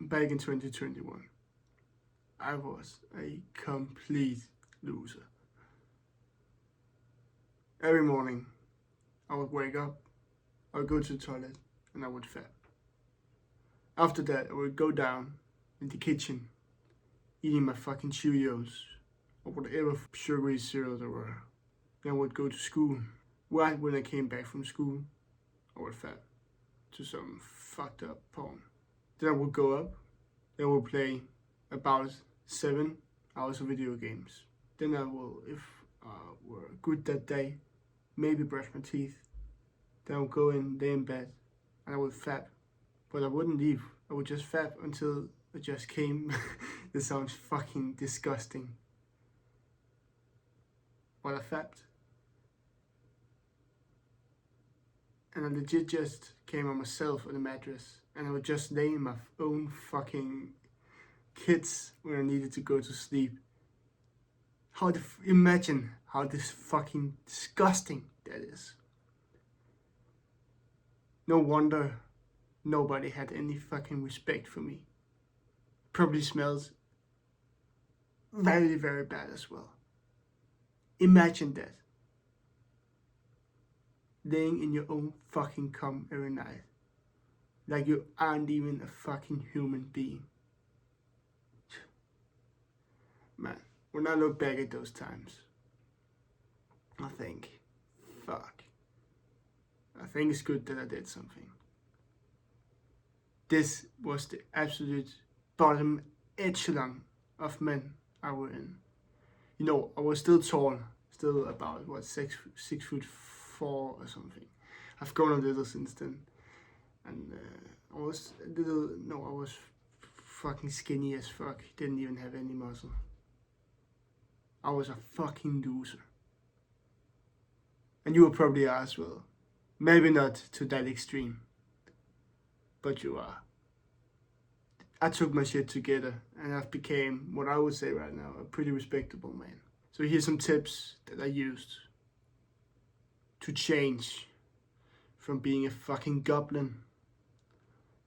back in 2021, I was a complete loser. Every morning, I would wake up, I would go to the toilet, and I would fap. After that, I would go down in the kitchen, eating my fucking Cheerios, or whatever sugary cereal there were. Then I would go to school. Right when I came back from school, I would fap to some fucked up porn. Then I would go up, then I would play about 7 hours of video games. Then I will, if I were good that day, maybe brush my teeth. Then I would go in, lay in bed, and I would fap. But I wouldn't leave. I would just fap until it just came. This sounds fucking disgusting. But I fapped. And I legit just came on myself on the mattress. And I would just lay in my own fucking kids when I needed to go to sleep. Imagine how this fucking disgusting that is. No wonder nobody had any fucking respect for me. Probably smells very, very bad as well. Imagine that. Laying in your own fucking cum every night. Like you aren't even a fucking human being. Man, when I look back at those times, I think, fuck. I think it's good that I did something. This was the absolute bottom echelon of men I were in. You know, I was still tall, still about, 6'4" or something. I've grown a little since then. And I was fucking skinny as fuck. Didn't even have any muscle. I was a fucking loser. And you will probably are as well. Maybe not to that extreme. But you are. I took my shit together and I've became, what I would say right now, a pretty respectable man. So here's some tips that I used to change from being a fucking goblin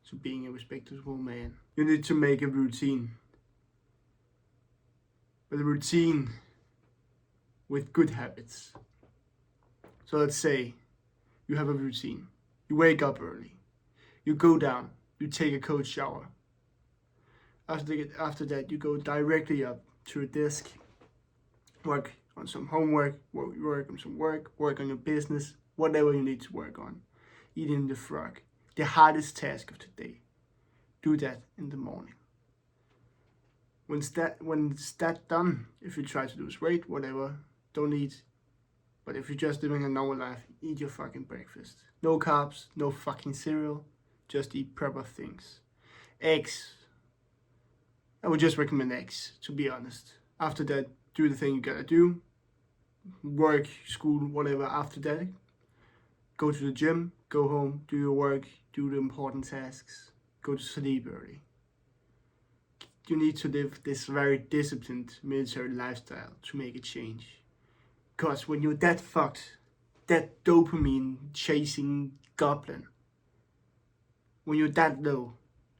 to being a respectable man. You need to make a routine. But a routine with good habits. So let's say you have a routine. You wake up early. You go down. You take a cold shower. After that, you go directly up to a desk. Work on some homework. Work on some work. Work on your business. Whatever you need to work on. Eating the frog. The hardest task of the day. Do that in the morning. When it's that done, if you try to lose weight, whatever, don't eat. But if you're just living a normal life, eat your fucking breakfast. No carbs, no fucking cereal. Just eat proper things. Eggs. I would just recommend eggs, to be honest. After that, do the thing you gotta do. Work, school, whatever. After that, go to the gym, go home, do your work, do the important tasks, go to sleep early. You need to live this very disciplined military lifestyle to make a change. Because when you're that fucked, that dopamine chasing goblin, when you're that low,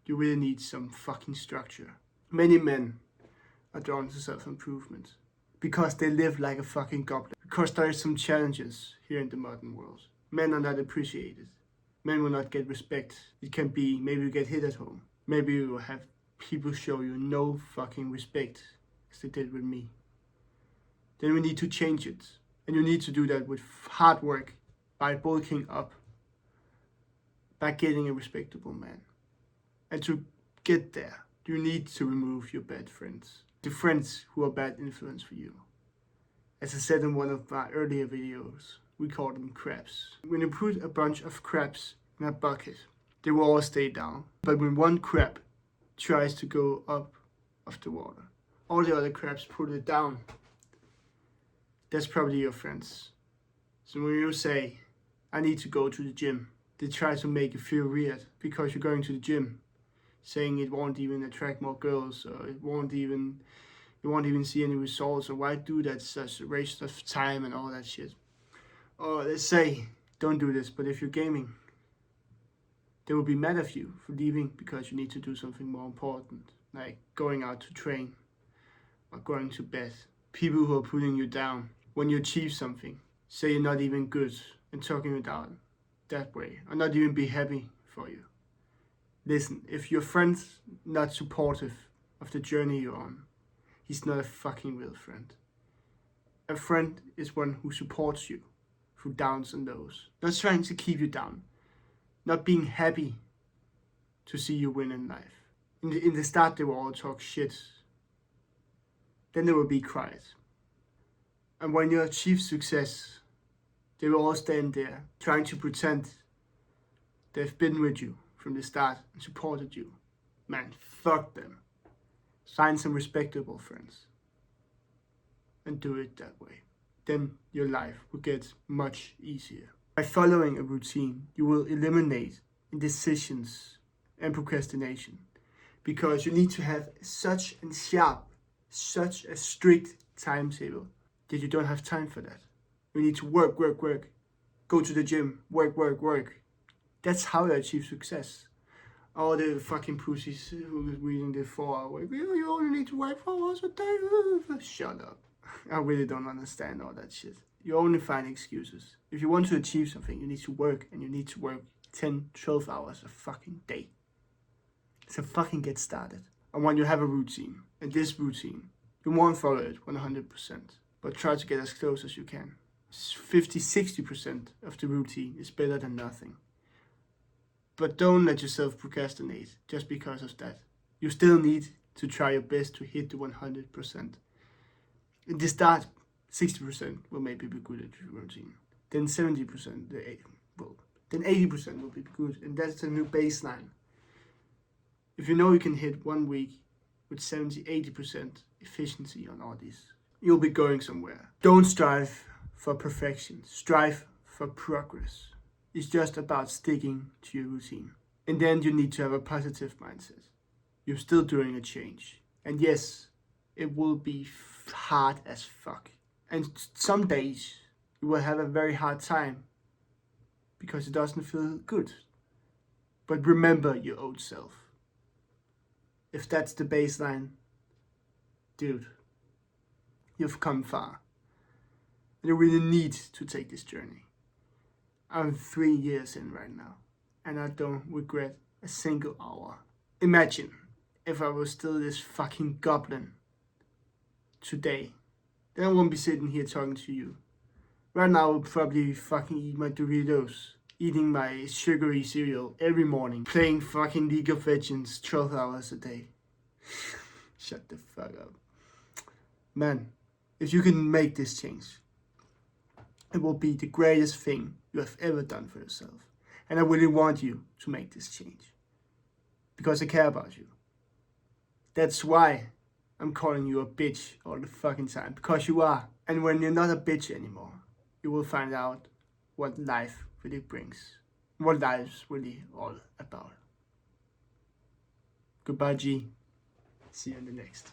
you really need some fucking structure. Many men are drawn to self-improvement because they live like a fucking goblin. Because there are some challenges here in the modern world. Men are not appreciated. Men will not get respect. It can be maybe you get hit at home. Maybe you will have people show you no fucking respect as they did with me. Then we need to change it. And you need to do that with hard work, by bulking up, by getting a respectable man. And to get there, you need to remove your bad friends. The friends who are bad influence for you. As I said in one of my earlier videos, we call them crabs. When you put a bunch of crabs in a bucket, they will all stay down. But when one crab tries to go up of the water, all the other crabs pull it down. That's probably your friends. So when you say, I need to go to the gym, they try to make you feel weird because you're going to the gym, saying it won't even attract more girls, or you won't even see any results, or why do that, such a waste of time and all that shit. Or let's say, don't do this, but if you're gaming, They will be mad at you for leaving because you need to do something more important, like going out to train or going to bed. People who are putting you down when you achieve something, say you're not even good and talking you down that way, or not even be happy for you. Listen, if your friend's not supportive of the journey you're on, he's not a fucking real friend. A friend is one who supports you through downs and lows, not trying to keep you down, not being happy to see you win in life. In the start, they will all talk shit. Then there will be cries. And when you achieve success, they will all stand there trying to pretend they've been with you from the start and supported you. Man, fuck them. Find some respectable friends and do it that way. Then your life will get much easier. By following a routine, you will eliminate indecisions and procrastination, because you need to have such a strict timetable that you don't have time for that. You need to work, go to the gym, work. That's how you achieve success. All the fucking pussies who is reading the 4-hour work, you only need to work 4 hours a day. Shut up. I really don't understand all that shit. You only find excuses. If you want to achieve something, you need to work, and you need to work 10, 12 hours a fucking day. So fucking get started. And when you have a routine, and this routine, you won't follow it 100%, but try to get as close as you can. 50-60% of the routine is better than nothing. But don't let yourself procrastinate just because of that. You still need to try your best to hit the 100%. In the start, 60% will maybe be good at your routine. Then 70%, then 80% will be good, and that's the new baseline. If you know you can hit 1 week with 70-80% efficiency on all these, you'll be going somewhere. Don't strive for perfection, strive for progress. It's just about sticking to your routine. And then you need to have a positive mindset. You're still doing a change. And yes, it will be hard as fuck. And some days you will have a very hard time because it doesn't feel good. But remember your old self. If that's the baseline, dude, you've come far. And you really need to take this journey. I'm 3 years in right now, and I don't regret a single hour. Imagine if I was still this fucking goblin today. Then I won't be sitting here talking to you. Right now I would probably fucking eat my Doritos, eating my sugary cereal every morning, playing fucking League of Legends 12 hours a day. Shut the fuck up. Man, if you can make this change, it will be the greatest thing you have ever done for yourself. And I really want you to make this change. Because I care about you. That's why I'm calling you a bitch all the fucking time. Because you are. And when you're not a bitch anymore, you will find out what life really brings. What life's really all about. Goodbye, G. See you in the next.